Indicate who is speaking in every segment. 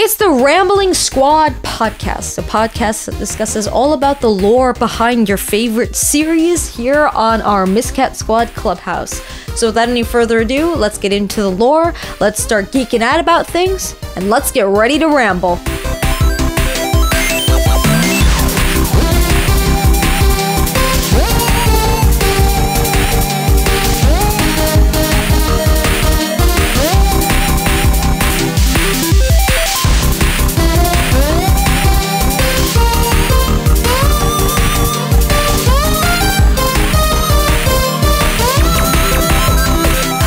Speaker 1: It's the Rambling Squad podcast, a podcast that discusses all about the lore behind your favorite series here on our Miscat Squad Clubhouse. So without any further ado, let's get into the lore, let's start geeking out about things, and let's get ready to ramble.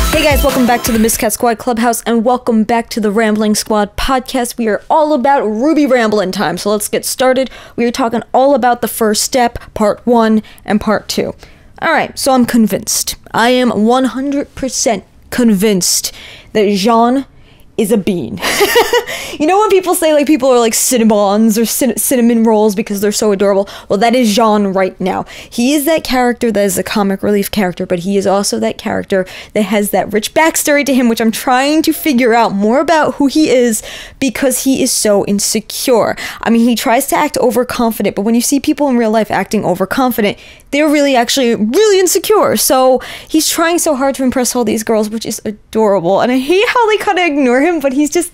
Speaker 1: Hey guys, welcome back to the Miscat Squad Clubhouse, and welcome back to the Rambling Squad podcast. We are all about RWBY Ramblin' time, so let's get started. We are talking all about the first step, part 1 and part 2. Alright, so I'm convinced. I am 100% convinced that Jean is a bean. You know when people say like people are like cinnamons or cinnamon rolls because they're so adorable? Well, that is Jean right now. He is that character that is a comic relief character, but he is also that character that has that rich backstory to him, which I'm trying to figure out more about who he is because he is so insecure. I mean, he tries to act overconfident, but when you see people in real life acting overconfident, they're really actually really insecure. So he's trying so hard to impress all these girls, which is adorable. And I hate how they kind of ignore him, but he's just,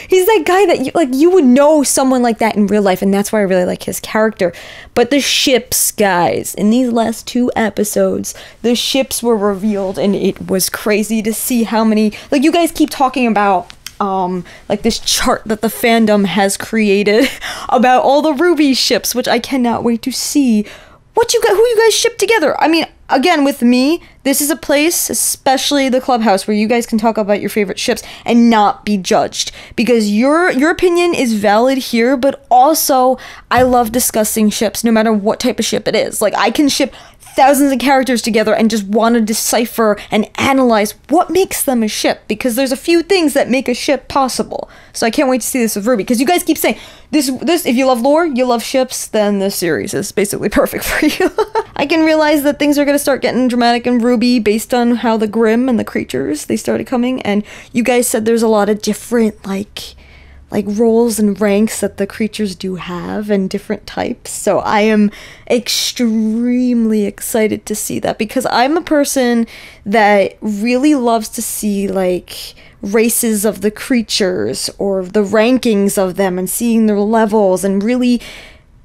Speaker 1: he's that guy that you would know someone like that in real life, and that's why I really like his character. But the ships, guys, in these last 2 episodes, the ships were revealed, and it was crazy to see how many, like you guys keep talking about like this chart that the fandom has created about all the RWBY ships, which I cannot wait to see who you guys ship together. I mean, again, with me, this is a place, especially the clubhouse, where you guys can talk about your favorite ships and not be judged, because your opinion is valid here, but also I love discussing ships no matter what type of ship it is. Like, I can ship thousands of characters together and just want to decipher and analyze what makes them a ship, because there's a few things that make a ship possible. So I can't wait to see this with RWBY, because you guys keep saying this if you love lore, you love ships, then this series is basically perfect for you. I can realize that things are going to start getting dramatic in RWBY based on how the Grimm and the creatures, they started coming, and you guys said there's a lot of different like roles and ranks that the creatures do have and different types. So I am extremely excited to see that, because I'm a person that really loves to see like races of the creatures or the rankings of them and seeing their levels and really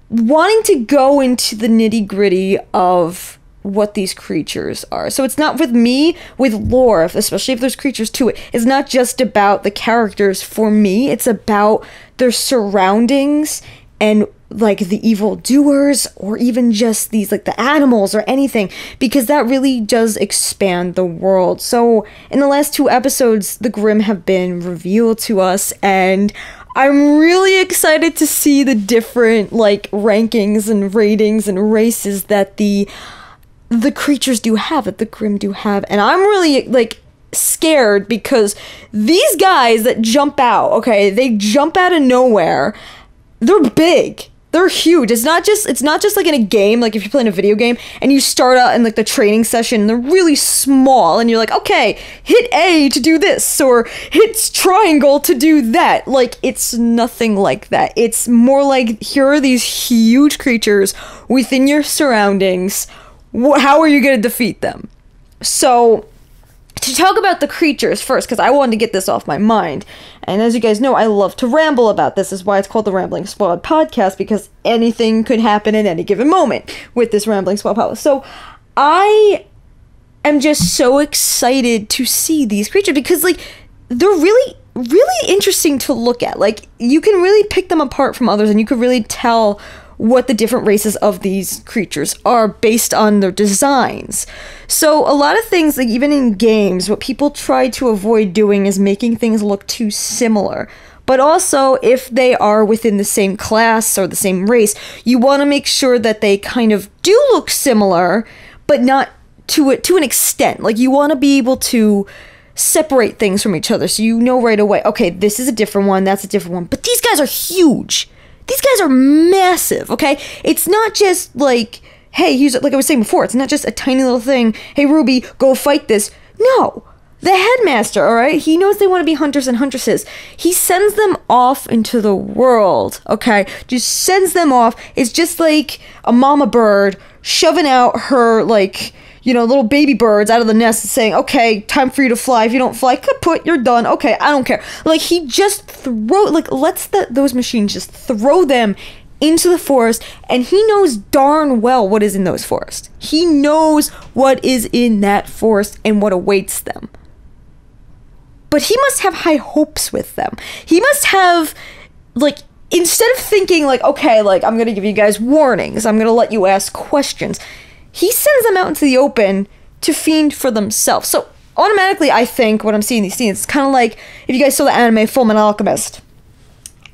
Speaker 1: wanting to go into the nitty-gritty of what these creatures are. So it's not with me, with lore, especially if there's creatures to it, it's not just about the characters for me, it's about their surroundings and like the evildoers, or even just these like the animals or anything, because that really does expand the world. So in the last 2 episodes, the Grimm have been revealed to us, and I'm really excited to see the different like rankings and ratings and races that the creatures do have, that the Grimm do have. And I'm really like scared, because these guys that jump out, okay, they jump out of nowhere. They're big. They're huge. It's not just like in a game, like if you're playing a video game and you start out in like the training session and they're really small and you're like, okay, hit A to do this or hit triangle to do that. Like, it's nothing like that. It's more like, here are these huge creatures within your surroundings. How are you going to defeat them? So, to talk about the creatures first, because I wanted to get this off my mind, and as you guys know, I love to ramble about this. This is why it's called the Rambling Squad podcast, because anything could happen at any given moment with this Rambling Squad podcast. So, I am just so excited to see these creatures, because, like, they're really, really interesting to look at. Like, you can really pick them apart from others, and you could really tell what the different races of these creatures are based on their designs. So a lot of things, like even in games, what people try to avoid doing is making things look too similar. But also, if they are within the same class or the same race, you want to make sure that they kind of do look similar, but not to an extent. Like, you want to be able to separate things from each other, so you know right away, okay, this is a different one, that's a different one. But these guys are huge. These guys are massive, okay? It's not just like, hey, like I was saying before, it's not just a tiny little thing, hey, RWBY, go fight this. No, the headmaster, all right, he knows they want to be hunters and huntresses. He sends them off into the world, okay? Just sends them off. It's just like a mama bird shoving out her, like, you know, little baby birds out of the nest and saying, okay, time for you to fly. If you don't fly, kaput, you're done. Okay, I don't care. Like, he just lets those machines just throw them into the forest, and he knows darn well what is in those forests. He knows what is in that forest and what awaits them. But he must have high hopes with them. He must have, like, instead of thinking, like, okay, like, I'm gonna give you guys warnings, I'm gonna let you ask questions, he sends them out into the open to fend for themselves. So, automatically, I think, when I'm seeing these scenes, it's kind of like, if you guys saw the anime Fullmetal Alchemist,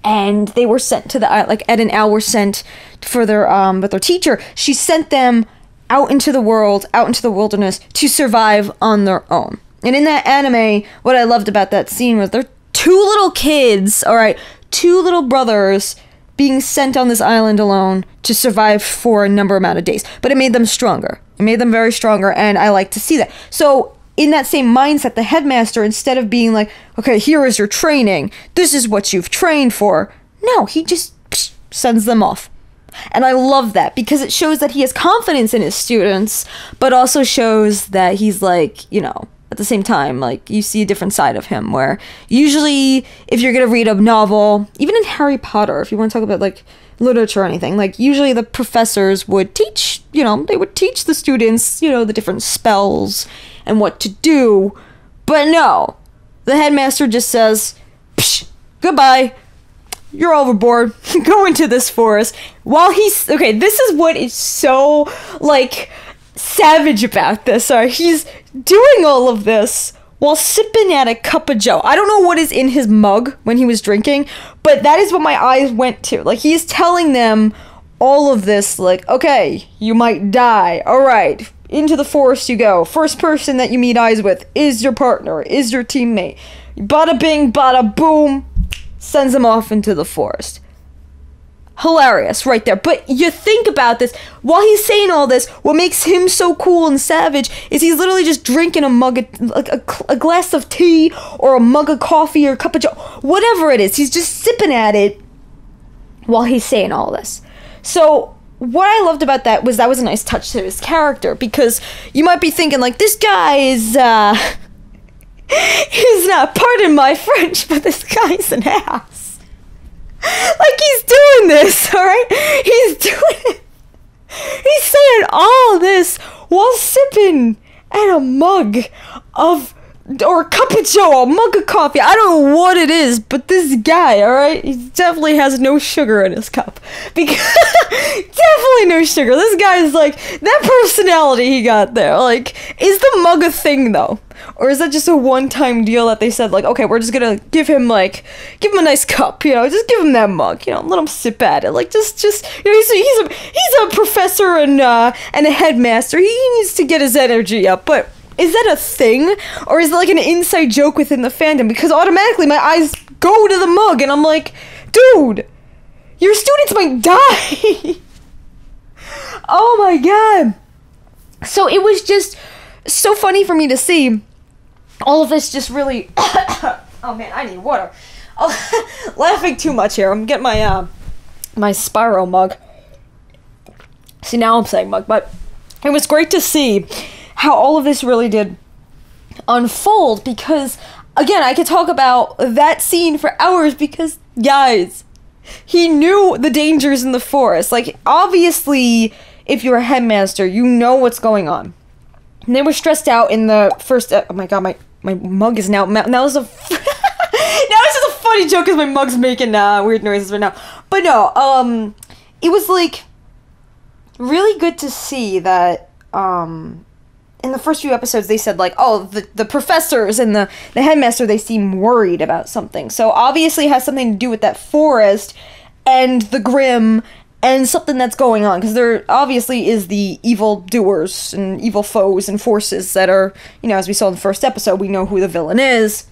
Speaker 1: and they were sent to the, like, Ed and Al were sent for their, with their teacher, she sent them out into the world, out into the wilderness, to survive on their own. And in that anime, what I loved about that scene was they're two little kids, alright, two little brothers being sent on this island alone to survive for a number amount of days. But it made them stronger. It made them very stronger, and I like to see that. So, in that same mindset, the headmaster, instead of being like, okay, here is your training, this is what you've trained for, no, he just sends them off. And I love that, because it shows that he has confidence in his students, but also shows that he's like, you know, at the same time, like, you see a different side of him, where usually, if you're gonna read a novel, even in Harry Potter, if you want to talk about, like, literature or anything, like, usually the professors would teach, you know, they would teach the students, you know, the different spells and what to do, but no, the headmaster just says, psh, goodbye, you're overboard, go into this forest, while he's, okay, this is what is so, like, savage about this. Sorry, he's doing all of this while sipping at a cup of joe. I don't know what is in his mug when he was drinking, but that is what my eyes went to. Like, he's telling them all of this, like, okay, you might die. All right, into the forest you go. First person that you meet eyes with is your partner, is your teammate. Bada bing, bada boom, sends him off into the forest. Hilarious right there. But you think about this, while he's saying all this, what makes him so cool and savage is he's literally just drinking a mug of, like, a glass of tea or a mug of coffee or a cup of joe, whatever it is. He's just sipping at it while he's saying all this. So what I loved about that was a nice touch to his character, because you might be thinking, like, this guy is he's not, pardon my French, but this guy's an ass. Like, he's doing this, alright? He's doing it. He's saying all this while sipping at a mug of, or a cup of joe, a mug of coffee. I don't know what it is, but this guy, alright? He definitely has no sugar in his cup. Because, definitely no sugar. This guy's like, that personality he got there, like, is the mug a thing, though? Or is that just a one-time deal that they said, like, okay, we're just gonna give him a nice cup, you know, just give him that mug, you know, let him sip at it, like, just, you know, he's a professor and a headmaster, he needs to get his energy up, but is that a thing? Or is it like an inside joke within the fandom? Because automatically my eyes go to the mug, and I'm like, dude, your students might die! Oh my god! So it was just so funny for me to see all of this just really oh man, I need water. Laughing too much here. I'm getting my my Spyro mug. See, now I'm saying mug, but it was great to see how all of this really did unfold, because again, I could talk about that scene for hours, because guys, he knew the dangers in the forest. Like, obviously, if you're a headmaster, you know what's going on. And they were stressed out in the first... oh my god, my mug is now... Now it's just a funny joke because my mug's making weird noises right now. But no, it was, like, really good to see that, in the first few episodes, they said, like, oh, the professors and the headmaster, they seem worried about something. So, obviously, it has something to do with that forest and the Grimm and something that's going on, because there obviously is the evil doers and evil foes and forces that are, you know, as we saw in the first episode, we know who the villain is.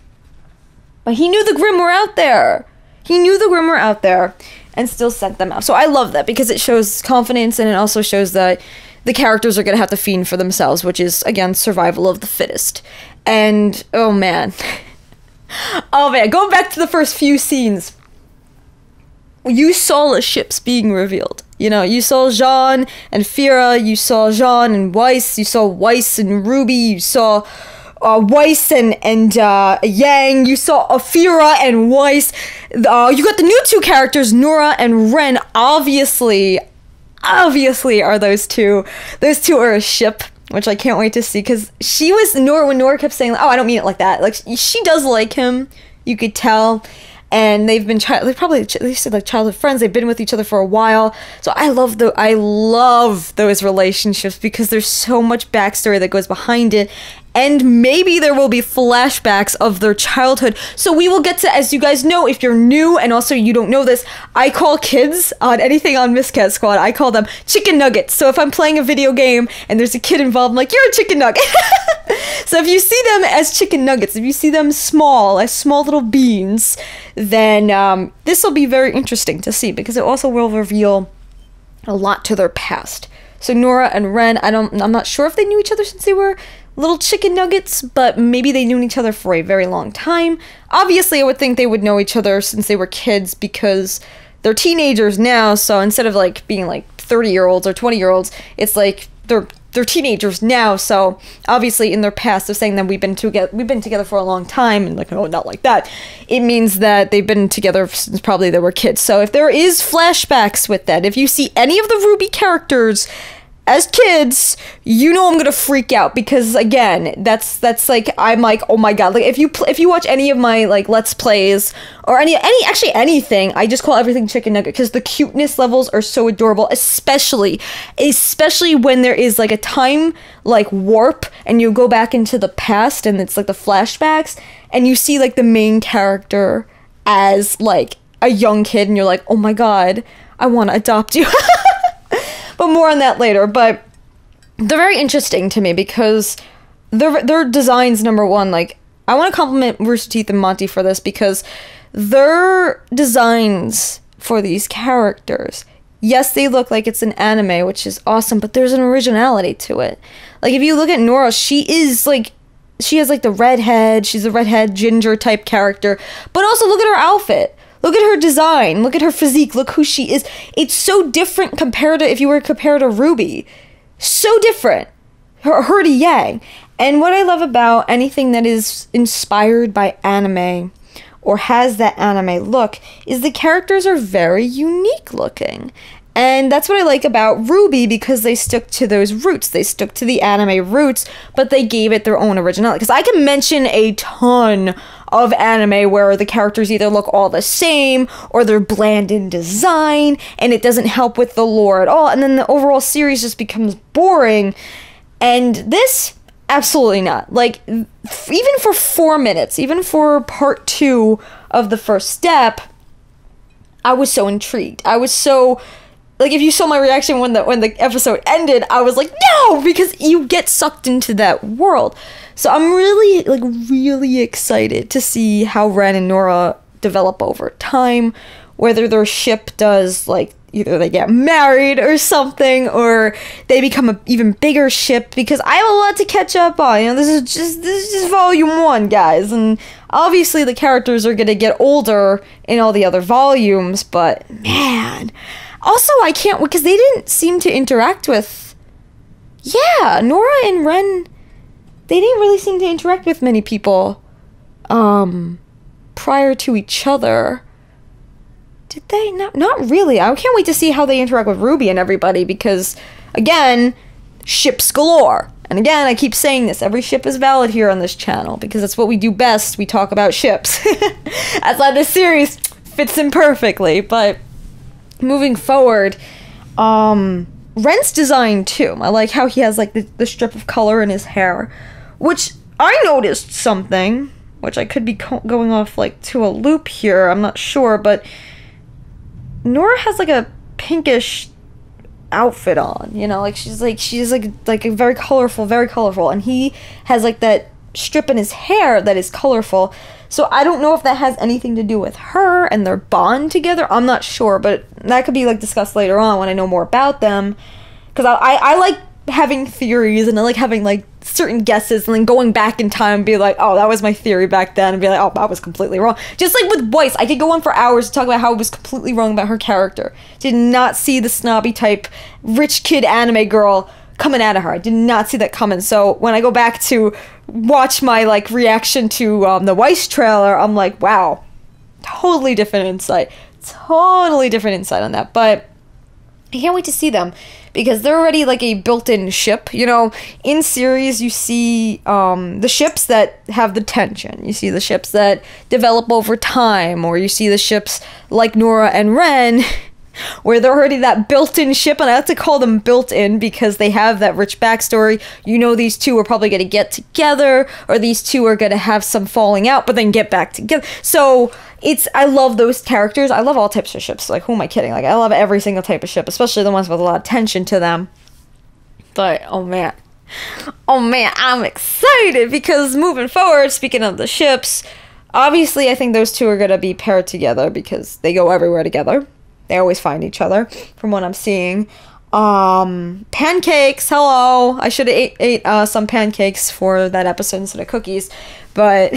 Speaker 1: But he knew the Grimm were out there. He knew the Grimm were out there and still sent them out. So I love that, because it shows confidence, and it also shows that the characters are going to have to fend for themselves, which is, again, survival of the fittest. And oh man, going back to the first few scenes, you saw the ships being revealed. You know, you saw Jean and Fira, you saw Jean and Weiss, you saw Weiss and RWBY, you saw Weiss and Yang, you saw Fira and Weiss. You got the new two characters, Nora and Ren. Obviously are those two. Those two are a ship, which I can't wait to see, because when Nora kept saying, oh, I don't mean it like that. Like, she does like him, you could tell. And they've been they said like childhood friends. They've been with each other for a while. So I love those relationships, because there's so much backstory that goes behind it. And maybe there will be flashbacks of their childhood. So we will get to, as you guys know, if you're new and also you don't know this, I call kids on anything on Miscat Squad, I call them chicken nuggets. So if I'm playing a video game and there's a kid involved, I'm like, you're a chicken nugget. So if you see them as chicken nuggets, if you see them as small little beans, then this will be very interesting to see, because it also will reveal a lot to their past. So Nora and Ren, I'm not sure if they knew each other since they were little chicken nuggets, but maybe they knew each other for a very long time. Obviously, I would think they would know each other since they were kids, because they're teenagers now, so instead of like being like 30-year-olds or 20-year-olds, it's like they're teenagers now. So obviously in their past, they're saying that we've been together for a long time, and like, oh, not like that. It means that they've been together since probably they were kids. So if there is flashbacks with that, if you see any of the RWBY characters as kids, you know I'm gonna freak out, because again, that's like, I'm like, oh my god. Like, if you watch any of my like let's plays or anything, I just call everything chicken nugget, because the cuteness levels are so adorable, especially when there is like a time like warp and you go back into the past and it's like the flashbacks and you see like the main character as like a young kid and you're like, oh my god, I want to adopt you. But more on that later. But they're very interesting to me, because their designs, number one, like, I want to compliment Rooster Teeth and Monty for this, because their designs for these characters, yes, they look like it's an anime, which is awesome, but there's an originality to it. Like, if you look at Nora, she has like the redhead, she's a redhead ginger type character, but also look at her outfit. Look at her design. Look at her physique. Look who she is. It's so different compared to, if you were to compare to RWBY. So different. Her to Yang. And what I love about anything that is inspired by anime or has that anime look is the characters are very unique looking. And that's what I like about RWBY, because they stuck to those roots. They stuck to the anime roots, but they gave it their own originality. Because I can mention a ton of anime where the characters either look all the same or they're bland in design and it doesn't help with the lore at all, and then the overall series just becomes boring. And this, absolutely not. Like, even for 4 minutes, even for part 2 of the first step, I was so intrigued. I was so, like, if you saw my reaction when the episode ended, I was like, no, because you get sucked into that world. So I'm really excited to see how Ren and Nora develop over time, whether their ship does, like, either they get married or something, or they become an even bigger ship, because I have a lot to catch up on. You know, this is just volume 1, guys, and obviously the characters are gonna get older in all the other volumes, but man. Also, I can't, because they didn't seem to interact with, yeah, Nora and Ren, they didn't really seem to interact with many people, prior to each other. Did they? Not really. I can't wait to see how they interact with RWBY and everybody, because, again, ships galore. And again, I keep saying this, every ship is valid here on this channel, because that's what we do best, we talk about ships. That's why this series fits in perfectly. But moving forward, Ren's design too. I like how he has like the strip of color in his hair, which I noticed something, which I could be going off like to a loop here, I'm not sure, but Nora has like a pinkish outfit on, you know, like she's like a very colorful, and he has like that strip in his hair that is colorful. So I don't know if that has anything to do with her and their bond together. I'm not sure, but that could be like discussed later on when I know more about them, because I like having theories, and I like having like certain guesses and then going back in time and be like, oh, that was my theory back then, and be like, oh, I was completely wrong. Just like with Weiss, I could go on for hours to talk about how I was completely wrong about her character. Did not see the snobby type rich kid anime girl coming out of her. I did not see that coming. So when I go back to watch my like reaction to the Weiss trailer, I'm like, wow, totally different insight on that. But I can't wait to see them, because they're already like a built-in ship. You know, in series you see the ships that have the tension. You see the ships that develop over time, or you see the ships like Nora and Ren, where they're already that built-in ship, and I like to call them built-in because they have that rich backstory. You know, these two are probably going to get together, or these two are going to have some falling out, but then get back together. So I love those characters. I love all types of ships. Like, who am I kidding? Like, I love every single type of ship, especially the ones with a lot of tension to them. But, oh man, I'm excited, because moving forward, speaking of the ships, obviously I think those two are going to be paired together because they go everywhere together. They always find each other, from what I'm seeing. Pancakes, hello. I should have ate some pancakes for that episode instead of cookies, but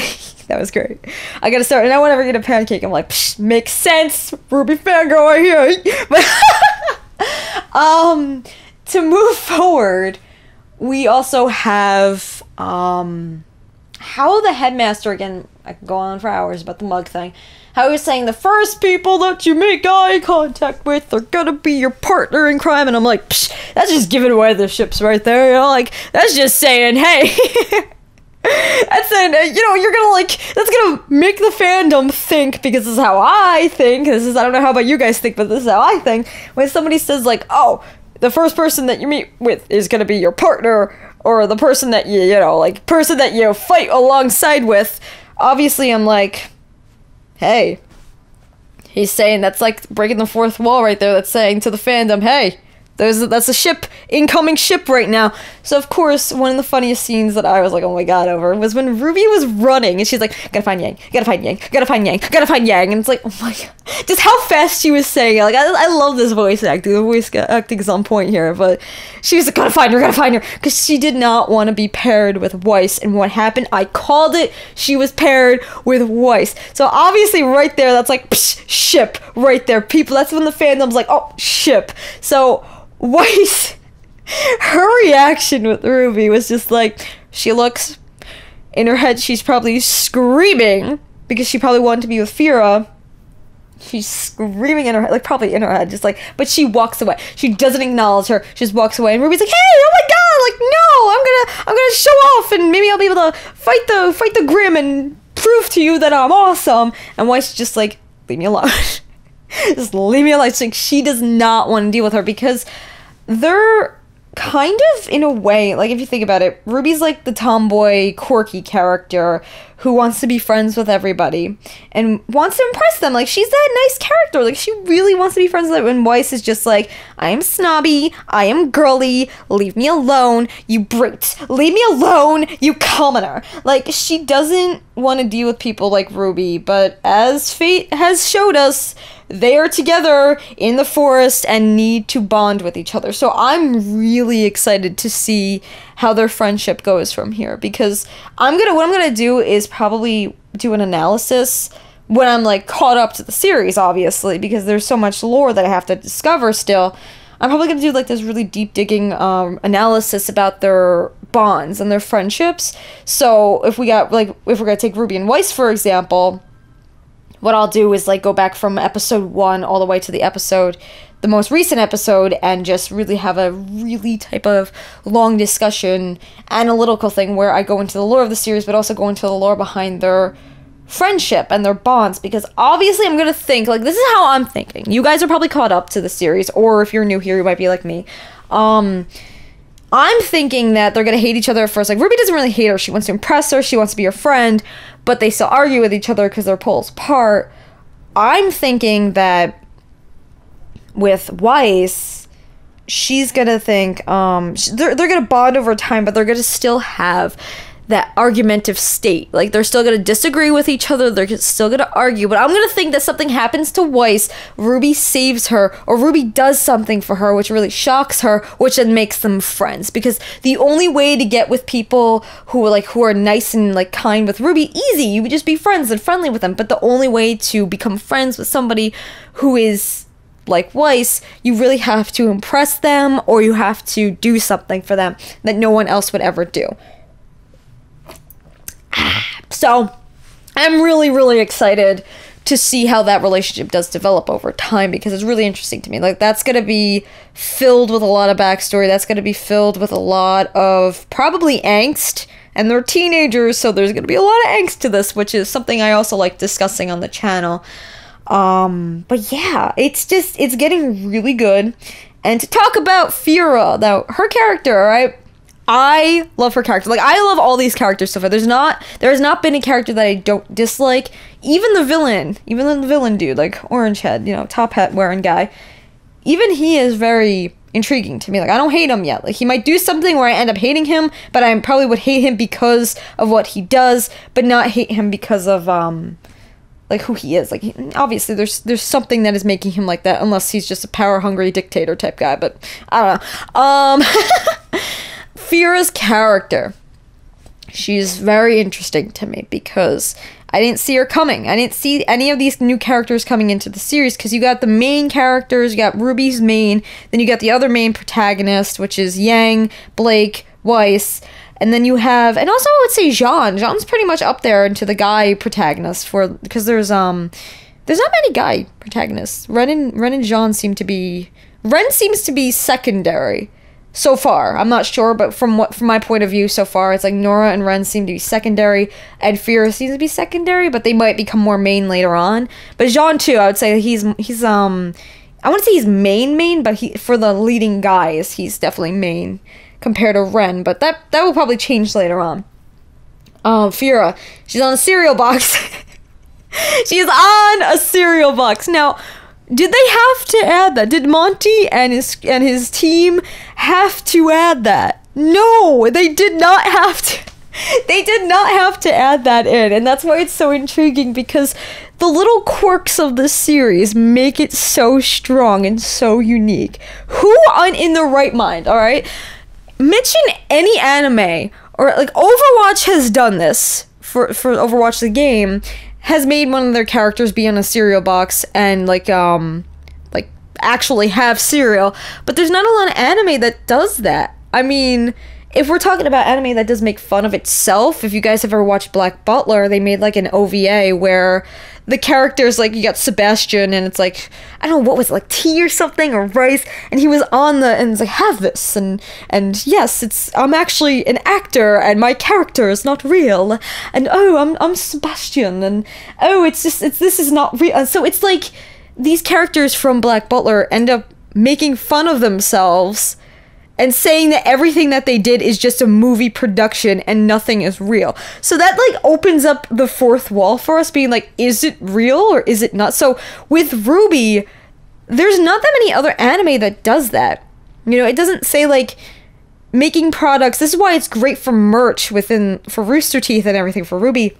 Speaker 1: that was great. I gotta start, and I whenever I get a pancake, I'm like, psh, makes sense, RWBY fangirl right here. But, to move forward, we also have, how the headmaster, again, I can go on for hours about the mug thing, how he was saying the first people that you make eye contact with are gonna be your partner in crime, and I'm like, psh, that's just giving away the ships right there, you know, like, that's just saying, hey, that's saying, you know, you're gonna, like, that's gonna make the fandom think, because this is how I think, I don't know how about you guys think, but this is how I think, when somebody says, like, oh, the first person that you meet with is gonna be your partner, or the person that you know, like, person that you fight alongside with, obviously I'm like, hey, he's saying, that's like breaking the fourth wall right there. That's saying to the fandom, hey, that's a ship, incoming ship right now. So of course, one of the funniest scenes that I was like, oh my god, over, was when RWBY was running, and she's like, gotta find Yang, gotta find Yang, gotta find Yang, gotta find Yang, and it's like, oh my god, just how fast she was saying it. Like, I love this voice acting. The voice acting is on point here, but she was like, gotta find her, because she did not want to be paired with Weiss, and what happened, I called it, she was paired with Weiss. So obviously right there, that's like, psh, ship, right there, people, that's when the fandom's like, oh, ship. So Weiss, her reaction with RWBY was just like, she looks, in her head she's probably screaming, because she probably wanted to be with Fira. She's screaming in her head, like, probably in her head, just like, but she walks away. She doesn't acknowledge her, she just walks away, and RWBY's like, hey, oh my god, like, no, I'm gonna show off, and maybe I'll be able to fight the Grim and prove to you that I'm awesome. And Weiss is just like, leave me alone. Just leave me alone. It's like, she does not want to deal with her, because they're kind of, in a way, like, if you think about it, RWBY's like the tomboy, quirky character who wants to be friends with everybody and wants to impress them. Like, she's that nice character. Like, she really wants to be friends with them. And Weiss is just like, I am snobby, I am girly, leave me alone, you brute. Leave me alone, you commoner. Like, she doesn't want to deal with people like RWBY, but as fate has showed us, they are together in the forest and need to bond with each other. So I'm really excited to see how their friendship goes from here, because what I'm gonna do is probably do an analysis when I'm like caught up to the series, obviously, because there's so much lore that I have to discover still. I'm probably gonna do like this really deep digging analysis about their bonds and their friendships. So if we're gonna take RWBY and Weiss, for example, what I'll do is like go back from episode 1 all the way to the most recent episode, and just really have a really type of long discussion, analytical thing where I go into the lore of the series, but also go into the lore behind their friendship and their bonds, because obviously I'm gonna think, like, this is how I'm thinking. You guys are probably caught up to the series, or if you're new here, you might be like me. I'm thinking that they're gonna hate each other at first. Like, RWBY doesn't really hate her. She wants to impress her. She wants to be her friend, but they still argue with each other because they're poles apart. I'm thinking that with Weiss, she's gonna think, they're gonna bond over time, but they're gonna still have that argumentative state. Like, they're still gonna disagree with each other, they're still gonna argue, but I'm gonna think that something happens to Weiss, RWBY saves her, or RWBY does something for her, which really shocks her, which then makes them friends. Because the only way to get with people who are nice and, like, kind with RWBY, easy, you would just be friends and friendly with them, but the only way to become friends with somebody who is like Weiss, you really have to impress them, or you have to do something for them that no one else would ever do. So, I'm really, really excited to see how that relationship does develop over time, because it's really interesting to me. Like, that's going to be filled with a lot of backstory. That's going to be filled with a lot of probably angst, and they're teenagers, so there's going to be a lot of angst to this, which is something I also like discussing on the channel. But yeah, it's getting really good. And to talk about Fira, though, her character, right? I love her character. Like, I love all these characters so far. There has not been a character that I don't dislike. Even the villain dude, like orange head, you know, top hat wearing guy. Even he is very intriguing to me. Like, I don't hate him yet. Like, he might do something where I end up hating him, but I probably would hate him because of what he does, but not hate him because of, like, who he is. Like, obviously, there's something that is making him like that, unless he's just a power-hungry dictator type guy, but I don't know. Fira's character, she's very interesting to me, because I didn't see her coming. I didn't see any of these new characters coming into the series, because you got the main characters, you got RWBY's main, then you got the other main protagonist, which is Yang, Blake, Weiss, and then you have, and also I would say Jean. Jean's pretty much up there into the guy protagonist, because there's not many guy protagonists. Ren and Jean seem to be, Ren seems to be secondary. So far, I'm not sure, but from my point of view so far, it's like Nora and Ren seem to be secondary, and Fira seems to be secondary, but they might become more main later on. But Jean too, I would say he's I wouldn't say he's main, but for the leading guys, he's definitely main compared to Ren, but that will probably change later on. Fira, she's on a cereal box. She's on a cereal box. Now, did they have to add that? Did Monty and his team have to add that? No, they did not have to. They did not have to add that in, and that's why it's so intriguing, because the little quirks of this series make it so strong and so unique. Who in the right mind, all right? Mention any anime, or like Overwatch has done this for Overwatch the game, has made one of their characters be on a cereal box and like actually have cereal, but there's not a lot of anime that does that. I mean, if we're talking about anime that does make fun of itself, if you guys have ever watched Black Butler, they made like an OVA where the characters, like, you got Sebastian, and it's like, I don't know, what was it, like tea or something, or rice, and he was on and it's like, have this, and yes, I'm actually an actor, and my character is not real, and oh, I'm Sebastian, and oh, this is not real. So it's like, these characters from Black Butler end up making fun of themselves and saying that everything that they did is just a movie production and nothing is real. So that, like, opens up the fourth wall for us, being like, is it real or is it not? So with RWBY, there's not that many other anime that does that. You know, it doesn't say, like, making products. This is why it's great for merch for Rooster Teeth and everything for RWBY,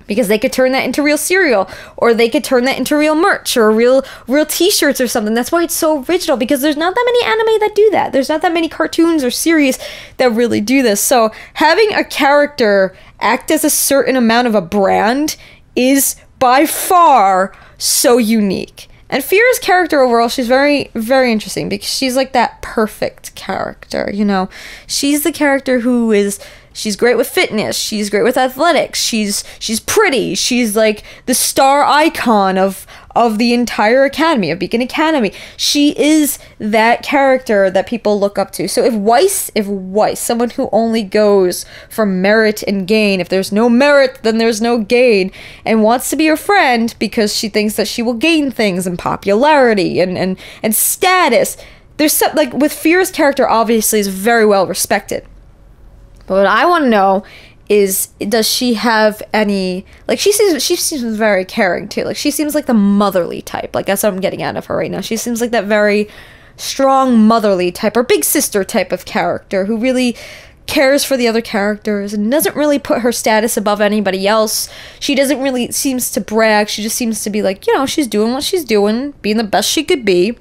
Speaker 1: because they could turn that into real cereal, or they could turn that into real merch, or real t-shirts or something. That's why it's so original, because there's not that many anime that do that. There's not that many cartoons or series that really do this. So having a character act as a certain amount of a brand is by far so unique. And Fira's character overall, she's very, very interesting, because she's like that perfect character, you know? She's the character who is... She's great with fitness, she's great with athletics, she's pretty, she's like the star icon of the entire academy, of Beacon Academy. She is that character that people look up to. So if Weiss, someone who only goes for merit and gain, if there's no merit, then there's no gain, and wants to be your friend because she thinks that she will gain things and popularity and status, there's some, like, with Fira's character, obviously is very well respected. But what I want to know is, does she have any, like, she seems very caring too. Like, she seems like the motherly type. Like, that's what I'm getting out of her right now. She seems like that very strong motherly type, or big sister type of character, who really cares for the other characters and doesn't really put her status above anybody else. She doesn't really seems to brag. She just seems to be like, you know, she's doing what she's doing, being the best she could be.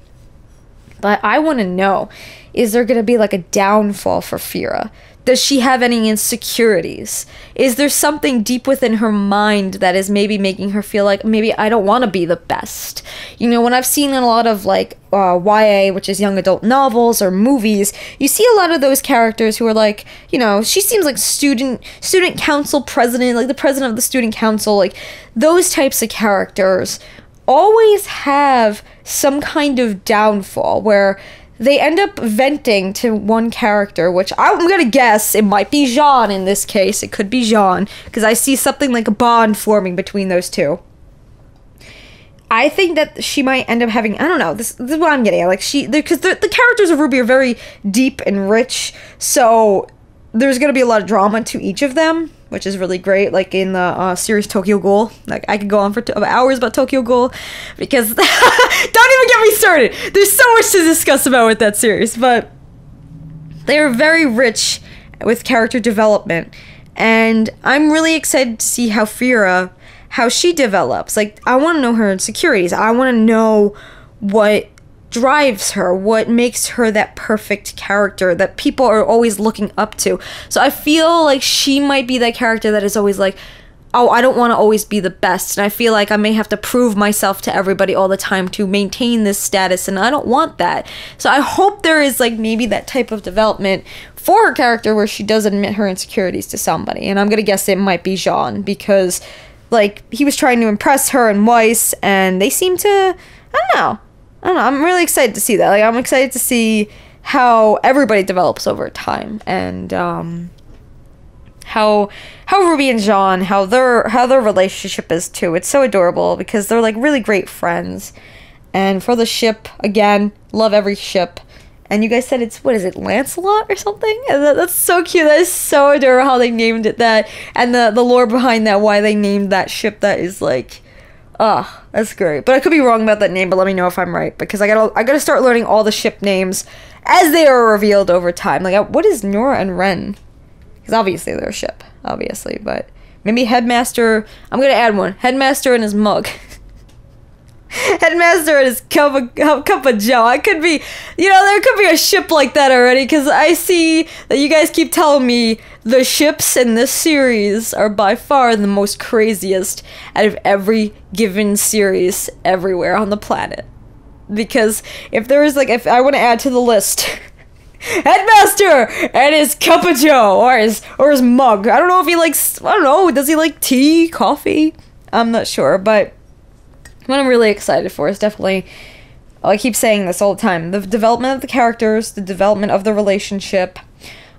Speaker 1: But I want to know, is there going to be like a downfall for Fira? Does she have any insecurities? Is there something deep within her mind that is maybe making her feel like, maybe I don't want to be the best? You know, when I've seen in a lot of like YA, which is young adult novels or movies, you see a lot of those characters who are like, you know, she seems like student council president, like the president of the student council, like those types of characters always have some kind of downfall where they end up venting to one character, which I'm gonna guess it might be Jean in this case. It could be Jean, because I see something like a bond forming between those two. I think that she might end up having, I don't know, this is what I'm getting at. Like, because the characters of RWBY are very deep and rich, so there's gonna be a lot of drama to each of them, which is really great. Like in the series Tokyo Ghoul, like I could go on for hours about Tokyo Ghoul, because don't even get me started. There's so much to discuss about with that series, but they are very rich with character development, and I'm really excited to see how Fira, how she develops. Like, I want to know her insecurities. I want to know what drives her, what makes her that perfect character that people are always looking up to. So I feel like she might be that character that is always like, oh, I don't want to always be the best, and I feel like I may have to prove myself to everybody all the time to maintain this status, and I don't want that. So I hope there is like maybe that type of development for her character where she does admit her insecurities to somebody, and I'm gonna guess it might be Jean, because like he was trying to impress her and Weiss, and they seem to, I don't know, I'm really excited to see that. Like, I'm excited to see how everybody develops over time, and how RWBY and Jean, how their relationship is too. It's so adorable because they're like really great friends. And for the ship, again, love every ship. And you guys said it's, what is it, Lancelot or something? And that's so cute. That is so adorable how they named it that, and the lore behind that, why they named that ship that is like, ah, that's great. But I could be wrong about that name, but let me know if I'm right, because I gotta start learning all the ship names as they are revealed over time. Like, what is Nora and Ren? Because obviously they're a ship, obviously, but maybe Headmaster. I'm gonna add one. Headmaster and his mug. Headmaster and his cup of Joe. I could be, you know, there could be a ship like that already, because I see that you guys keep telling me the ships in this series are by far the most craziest out of every given series everywhere on the planet. Because if there is, like, if I want to add to the list Headmaster and his cup of Joe, or his mug. I don't know if he likes, I don't know, does he like tea, coffee? I'm not sure, but what I'm really excited for is definitely, I keep saying this all the time, the development of the characters, the development of the relationship,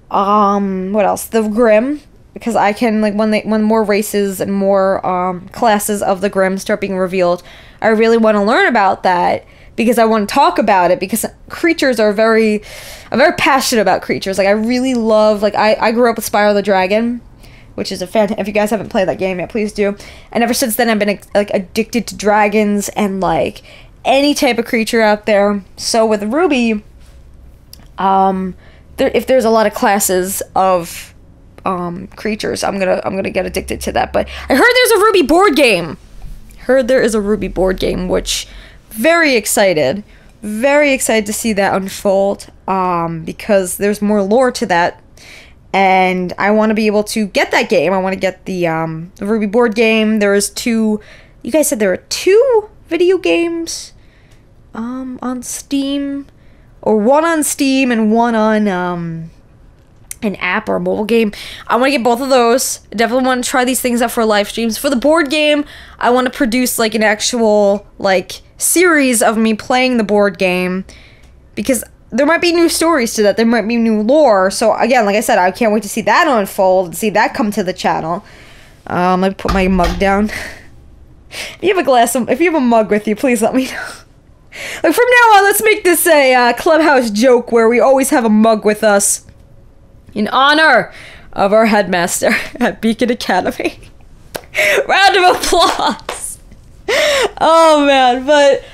Speaker 1: what else? The Grimm, because I can, like, when more races and more classes of the Grimm start being revealed, I really want to learn about that, because I want to talk about it, because creatures are I'm very passionate about creatures. Like, I really love, like, I grew up with Spyro the Dragon, which is a if you guys haven't played that game yet, please do. And ever since then, I've been like addicted to dragons and like any type of creature out there. So with RWBY, if there's a lot of classes of creatures, I'm gonna get addicted to that. But I heard there's a RWBY board game. Which very excited to see that unfold. Because there's more lore to that. And I want to be able to get that game. I want to get the RWBY board game. There is 2... You guys said there are 2 video games on Steam. Or 1 on Steam and 1 on an app or a mobile game. I want to get both of those. I definitely want to try these things out for live streams. For the board game, I want to produce like an actual like series of me playing the board game. Because there might be new stories to that. There might be new lore. So again, like I said, I can't wait to see that unfold and see that come to the channel. Let me put my mug down. If you have a mug with you, please let me know. Like, from now on, let's make this a clubhouse joke where we always have a mug with us in honor of our headmaster at Beacon Academy. Round of applause. Oh man, but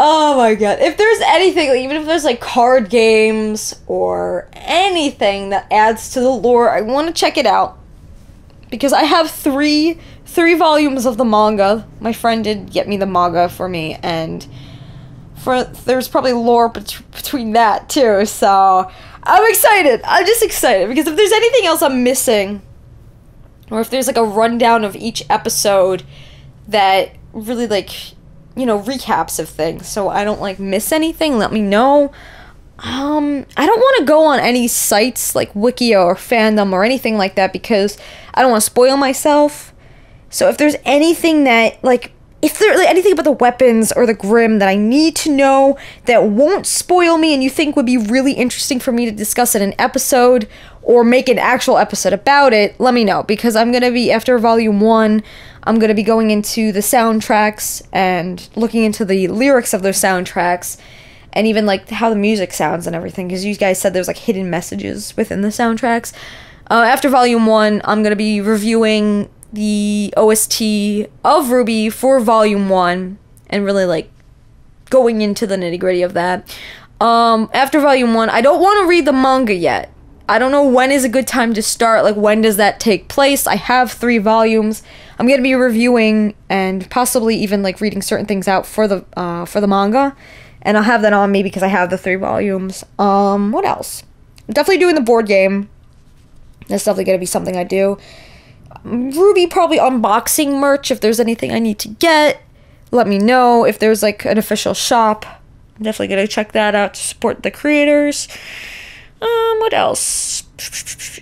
Speaker 1: Oh my god. If there's anything, like, even if there's like card games or anything that adds to the lore, I want to check it out. Because I have three volumes of the manga. My friend did get me the manga for me, and there's probably lore between that too, so I'm excited. I'm just excited, because if there's anything else I'm missing, or if there's like a rundown of each episode that really, like, you know, recaps of things, so I don't like miss anything, let me know. I don't want to go on any sites like Wiki or Fandom or anything like that, because I don't want to spoil myself. So if there's anything that, like, if there's anything about the weapons or the Grimm that I need to know that won't spoil me and you think would be really interesting for me to discuss in an episode or make an actual episode about it, let me know, because I'm going to be, after Volume 1, I'm going to be going into the soundtracks and looking into the lyrics of those soundtracks and even, like, how the music sounds and everything, because you guys said there's, like, hidden messages within the soundtracks. After Volume 1, I'm going to be reviewing the OST of RWBY for Volume 1 and really, like, going into the nitty-gritty of that. After Volume 1, I don't want to read the manga yet. I don't know when is a good time to start, like, when does that take place? I have 3 volumes. I'm going to be reviewing and possibly even, like, reading certain things out for the manga. And I'll have that on me because I have the 3 volumes. What else? I'm definitely doing the board game. That's definitely going to be something I do. RWBY probably unboxing merch. If there's anything I need to get, let me know. If there's, like, an official shop, I'm definitely going to check that out to support the creators. What else?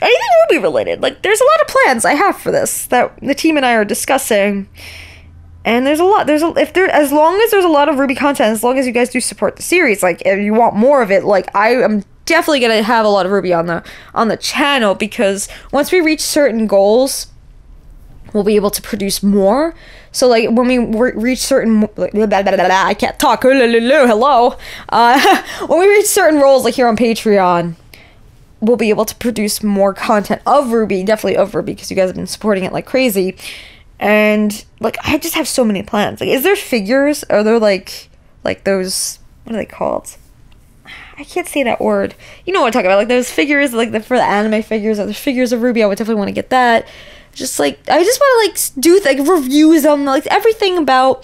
Speaker 1: Anything RWBY related. Like, there's a lot of plans I have for this that the team and I are discussing. And there's a lot. As long as there's a lot of RWBY content, as long as you guys do support the series, like, if you want more of it, like, I am definitely gonna have a lot of RWBY on the channel, because once we reach certain goals, we'll be able to produce more. So, like, when we reach certain, I can't talk. Hello. When we reach certain roles, like here on Patreon, we'll be able to produce more content of RWBY, definitely of RWBY, because you guys have been supporting it like crazy. And, like, I just have so many plans. Like, is there figures? Are there, like those, what are they called? I can't say that word. You know what I'm talking about. Like, those figures, like, for the anime figures, or the figures of RWBY, I would definitely want to get that. Just, like, I just want to, like, do, like, reviews on, like, everything about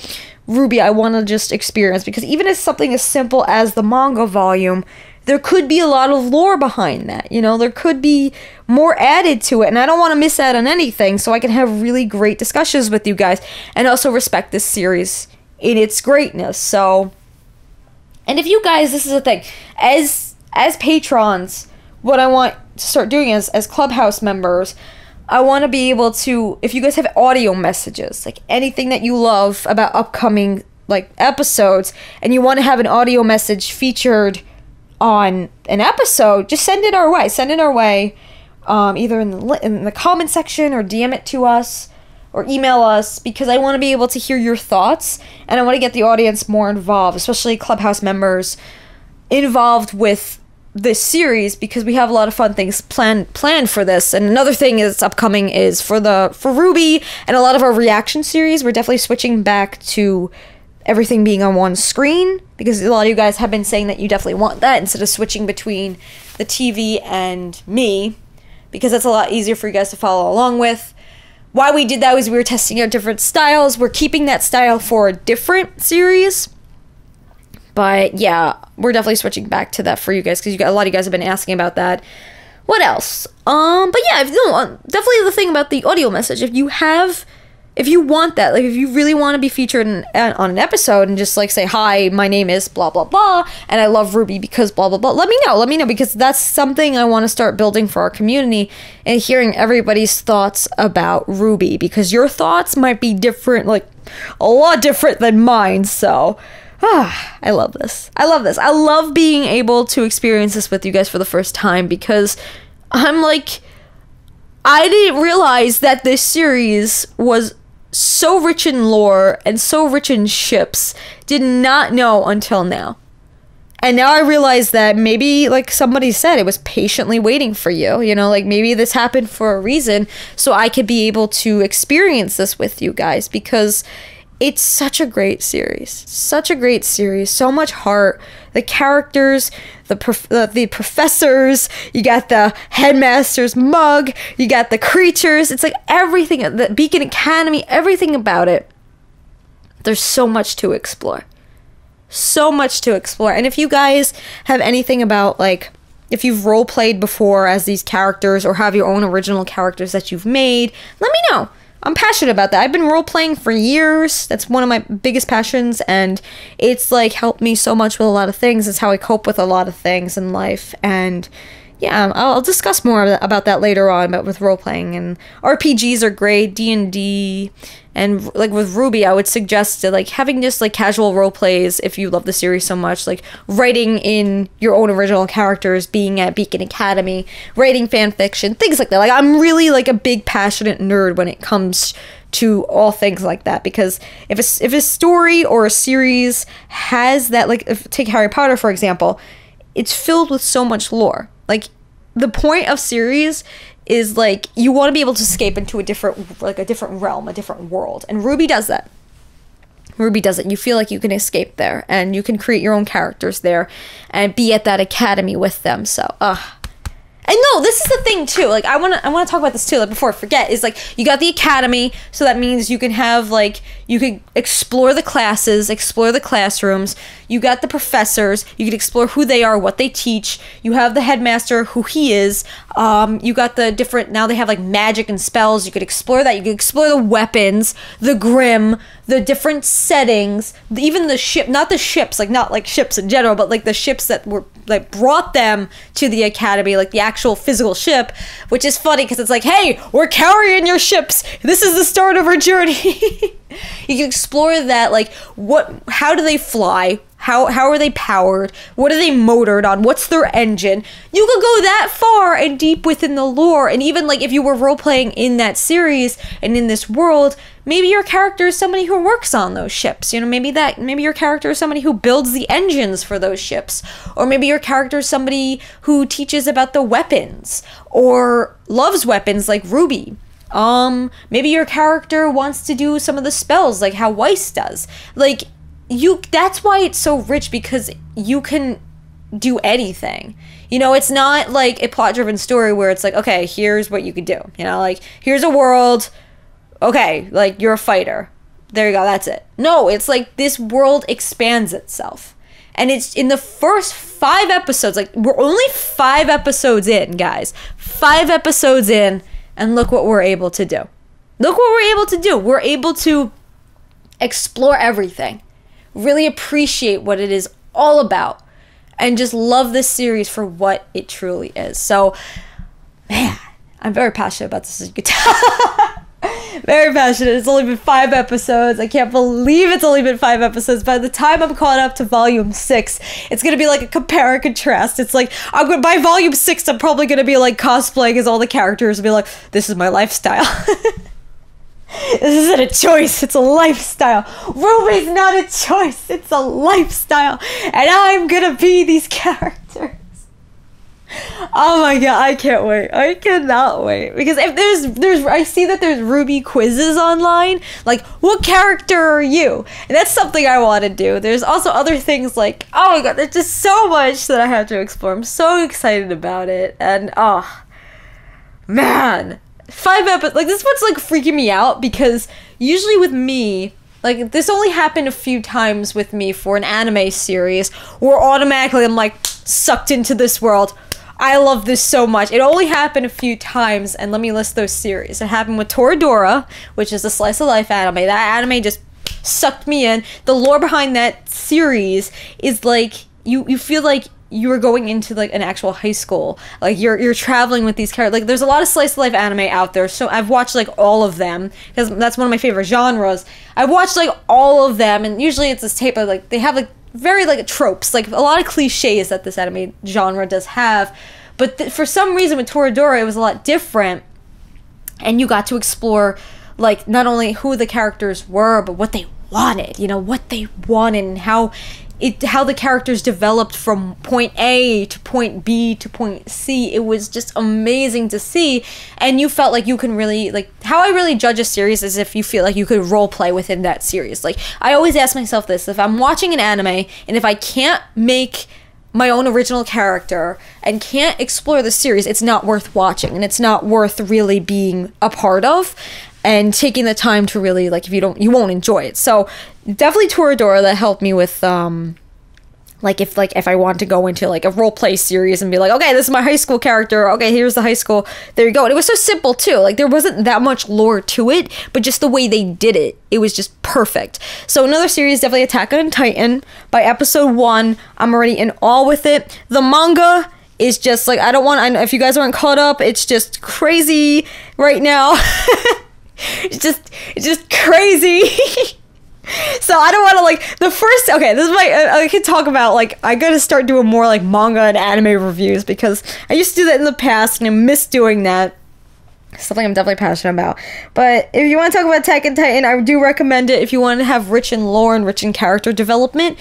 Speaker 1: RWBY I want to just experience. Because even as something as simple as the manga volume, there could be a lot of lore behind that, you know? There could be more added to it, and I don't want to miss out on anything, so I can have really great discussions with you guys, and also respect this series in its greatness, so... And if you guys, this is the thing, as patrons, what I want to start doing as Clubhouse members, I want to be able to, if you guys have audio messages, like anything that you love about upcoming, like, episodes, and you want to have an audio message featured on an episode, just send it our way. Send it our way, either in the comment section, or DM it to us, or email us, because I want to be able to hear your thoughts, and I want to get the audience more involved, especially Clubhouse members involved with this series, because we have a lot of fun things planned for this. And another thing is upcoming is for RWBY and a lot of our reaction series, we're definitely switching back to everything being on one screen, because a lot of you guys have been saying that you definitely want that instead of switching between the TV and me, because that's a lot easier for you guys to follow along with. Why we did that was we were testing out different styles. We're keeping that style for a different series, but yeah, we're definitely switching back to that for you guys, because a lot of you guys have been asking about that. What else? But yeah, definitely the thing about the audio message, if you want that, like, if you really want to be featured on an episode and just, like, say, hi, my name is blah, blah, blah, and I love RWBY because blah, blah, blah, let me know, because that's something I want to start building for our community, and hearing everybody's thoughts about RWBY, because your thoughts might be different, like, a lot different than mine, so, I love this. I love being able to experience this with you guys for the first time, because I'm like, I didn't realize that this series was so rich in lore and so rich in ships. Did not know until now. And now I realize that maybe, like somebody said, it was patiently waiting for you. You know, like, maybe this happened for a reason, so I could be able to experience this with you guys, because It's such a great series. Such a great series. So much heart. The characters, the professors, you got the headmaster's mug, you got the creatures. It's like everything, the Beacon Academy, everything about it. There's so much to explore. So much to explore. And if you guys have anything about, like, if you've role-played before as these characters or have your own original characters that you've made, let me know. I'm passionate about that. I've been role-playing for years. That's one of my biggest passions, and it's like helped me so much with a lot of things. It's how I cope with a lot of things in life. And yeah, I'll discuss more about that later on, but with role-playing. And RPGs are great, D&D, and like with RWBY, I would suggest like having just like casual role plays if you love the series so much, like writing in your own original characters, being at Beacon Academy, writing fan fiction, things like that. Like I'm really like a big passionate nerd when it comes to all things like that, because if a story or a series has that, like take Harry Potter for example, it's filled with so much lore. Like the point of series is like you want to be able to escape into a different realm, a different world, and RWBY does that. RWBY does it. You feel like you can escape there, and you can create your own characters there, and be at that academy with them. So, and no, this is the thing too. Like I wanna talk about this too. Like before I forget, is like you got the academy, so that means you can have like you could explore the classes, explore the classrooms. You got the professors. You can explore who they are, what they teach. You have the headmaster, who he is. You got the different. Now they have like magic and spells. You could explore that. You could explore the weapons, the Grim, the different settings, even the ship. Not the ships, like not like ships in general, but like the ships that were like brought them to the academy, like the actual physical ship. Which is funny because it's like, hey, we're carrying your ships. This is the start of our journey. You can explore that, like how do they fly? How are they powered? What are they motored on? What's their engine? You could go that far and deep within the lore. And even like if you were role-playing in that series and in this world, maybe your character is somebody who works on those ships. You know, maybe your character is somebody who builds the engines for those ships. Or maybe your character is somebody who teaches about the weapons or loves weapons like RWBY. Maybe your character wants to do some of the spells like how Weiss does. Like that's why it's so rich, because you can do anything. You know, it's not like a plot-driven story where it's like, okay, here's what you could do. You know, like here's a world. Okay, like you're a fighter. There you go, that's it. No, it's like this world expands itself. And it's in the first 5 episodes, like we're only 5 episodes in, guys. 5 episodes in. And look what we're able to do. Look what we're able to do. We're able to explore everything. Really appreciate what it is all about. And just love this series for what it truly is. So, man, I'm very passionate about this, as you can tell. Very passionate. It's only been 5 episodes. I can't believe it's only been 5 episodes. By the time I'm caught up to volume 6, it's going to be like a compare and contrast. It's like, by volume 6, I'm probably going to be like cosplaying as all the characters and be like, this is my lifestyle. This isn't a choice, it's a lifestyle. RWBY's not a choice, it's a lifestyle. And I'm going to be these characters. Oh my god, I can't wait. I cannot wait. Because if there's I see that there's RWBY quizzes online, like what character are you? And that's something I want to do. There's also other things like, oh my god, there's just so much that I have to explore. I'm so excited about it. And oh man, 5 episodes, like this one's like freaking me out, because usually with me, like this only happened a few times with me for an anime series where automatically I'm like sucked into this world. I love this so much. It only happened a few times, and let me list those series. It happened with Toradora, which is a slice of life anime. That anime just sucked me in. The lore behind that series is like you feel like you are going into like an actual high school. Like you're traveling with these characters. Like there's a lot of slice of life anime out there, so I've watched like all of them because that's one of my favorite genres. I've watched like all of them, and usually it's this type of like they have like very like tropes, like a lot of cliches that this anime genre does have, but for some reason with Toradora it was a lot different, and you got to explore like not only who the characters were but what they wanted, you know, what they wanted and how how the characters developed from point A to point B to point C. It was just amazing to see, and you felt like you can really, like, how I really judge a series is if you feel like you could role play within that series. Like, I always ask myself this: if I'm watching an anime and if I can't make my own original character and can't explore the series, it's not worth watching, and it's not worth really being a part of and taking the time to really, like, if you don't, you won't enjoy it. So definitely Toradora, that helped me with if I want to go into like a role play series and be like, okay, this is my high school character, okay, here's the high school, there you go. And it was so simple too, like there wasn't that much lore to it, but just the way they did it, it was just perfect. So another series, definitely Attack on Titan. By episode 1, I'm already in awe with it. The manga is just like, if you guys aren't caught up, it's just crazy right now. it's just crazy. So I don't want to, like, this is I could talk about, like, I gotta start doing more, like, manga and anime reviews, because I used to do that in the past, and I miss doing that. Something I'm definitely passionate about. But if you want to talk about Attack on Titan, I do recommend it if you want to have rich in lore and rich in character development.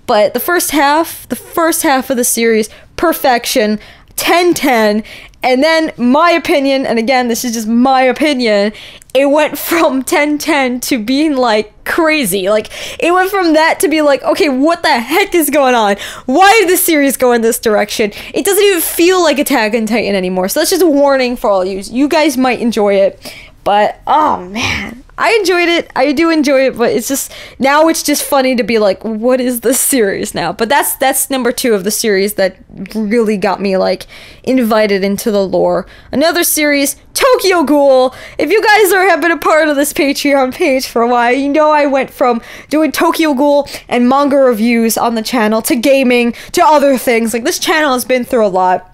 Speaker 1: But the first half of the series, perfection, 10/10, and then my opinion, and again, this is just my opinion, it went from 10/10 to being like crazy. Like, it went from that to be like, okay, what the heck is going on? Why did the series go in this direction? It doesn't even feel like Attack on Titan anymore. So that's just a warning for all you. You guys might enjoy it, but oh man, I enjoyed it. I do enjoy it, but it's just, now it's just funny to be like, what is this series now? But that's number 2 of the series that really got me, like, invited into the lore. Another series, Tokyo Ghoul. If you guys have been a part of this Patreon page for a while, you know I went from doing Tokyo Ghoul and manga reviews on the channel to gaming to other things. Like, this channel has been through a lot.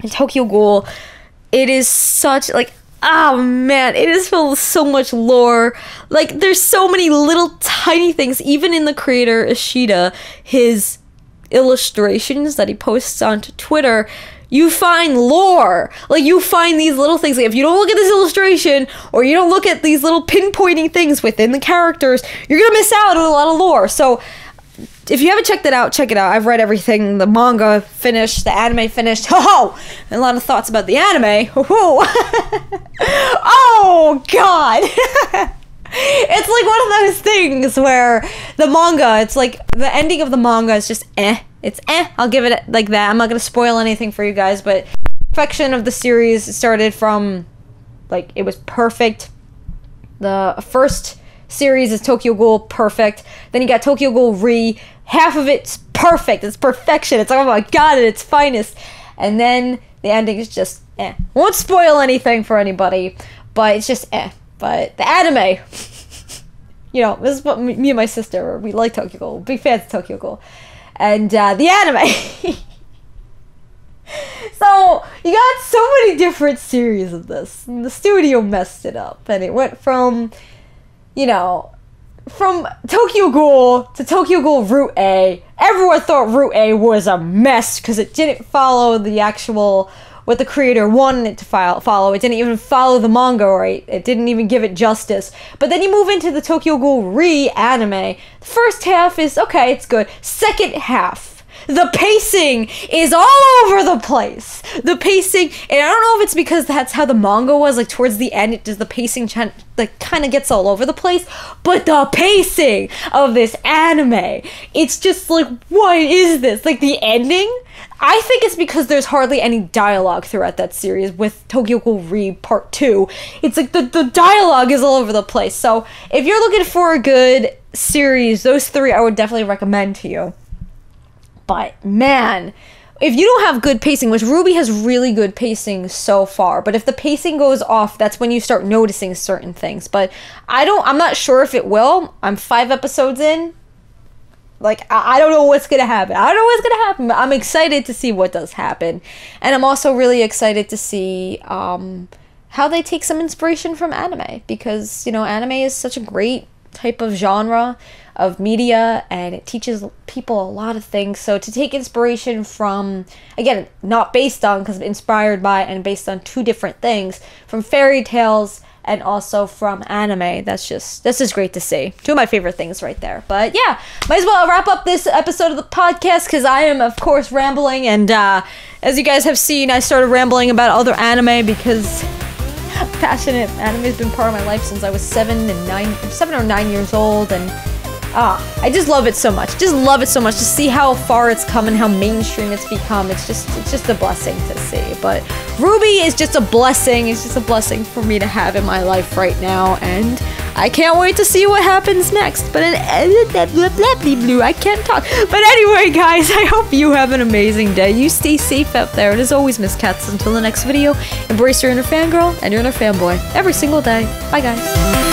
Speaker 1: And Tokyo Ghoul, it is such, like, oh man, it is filled with so much lore. Like, there's so many little tiny things, even in the creator Ishida, his illustrations that he posts onto Twitter, you find lore. Like, you find these little things. Like, if you don't look at this illustration, or you don't look at these little pinpointing things within the characters, you're gonna miss out on a lot of lore. So if you haven't checked it out, check it out. I've read everything. The manga finished, the anime finished. Ho-ho! And a lot of thoughts about the anime. Ho-ho! Oh, God! It's like one of those things where the manga, it's like, the ending of the manga is just eh. It's eh. I'll give it like that. I'm not going to spoil anything for you guys, but perfection of the series started from, like, it was perfect. The first series is Tokyo Ghoul, perfect. Then you got Tokyo Ghoul RWBY. Half of it's perfect. It's perfection. It's, oh my god, at its finest. And then the ending is just eh. Won't spoil anything for anybody, but it's just eh. But the anime, you know, this is what me and my sister, we like Tokyo Ghoul. Big fans of Tokyo Ghoul. And the anime. So, you got so many different series of this. And the studio messed it up. And it went from, you know, from Tokyo Ghoul to Tokyo Ghoul Route A. Everyone thought Route A was a mess because it didn't follow the actual, what the creator wanted it to follow. It didn't even follow the manga right. It didn't even give it justice. But then you move into the Tokyo Ghoul RWBY anime. The first half is, okay, it's good. Second half, the pacing is all over the place. The pacing, and I don't know if it's because that's how the manga was, like towards the end, the pacing like kind of gets all over the place, but the pacing of this anime, it's just like, what is this? Like, the ending, I think it's because there's hardly any dialogue throughout that series with Tokyo Ghoul RWBY Part 2. It's like the dialogue is all over the place. So if you're looking for a good series, those 3 I would definitely recommend to you. But man, if you don't have good pacing, which RWBY has really good pacing so far, but if the pacing goes off, that's when you start noticing certain things. But I'm not sure if it will. I'm 5 episodes in. Like, I don't know what's gonna happen. I don't know what's gonna happen, but I'm excited to see what does happen. And I'm also really excited to see how they take some inspiration from anime, because, you know, anime is such a great type of genre of media, and it teaches people a lot of things. So to take inspiration from, again, not based on, because inspired by and based on 2 different things, from fairy tales and also from anime. That's just great to see. Two of my favorite things right there. But yeah, might as well wrap up this episode of the podcast because I am, of course, rambling. And as you guys have seen, I started rambling about other anime because I'm passionate. Anime has been part of my life since I was 7 or 9 years old, and I just love it so much. Just love it so much to see how far it's come and how mainstream it's become. It's just a blessing to see. But RWBY is just a blessing. It's just a blessing for me to have in my life right now, and I can't wait to see what happens next. But I can't talk. But anyway, guys, I hope you have an amazing day. You stay safe out there. And as always, Miss Cats, until the next video, embrace your inner fangirl and your inner fanboy every single day. Bye, guys.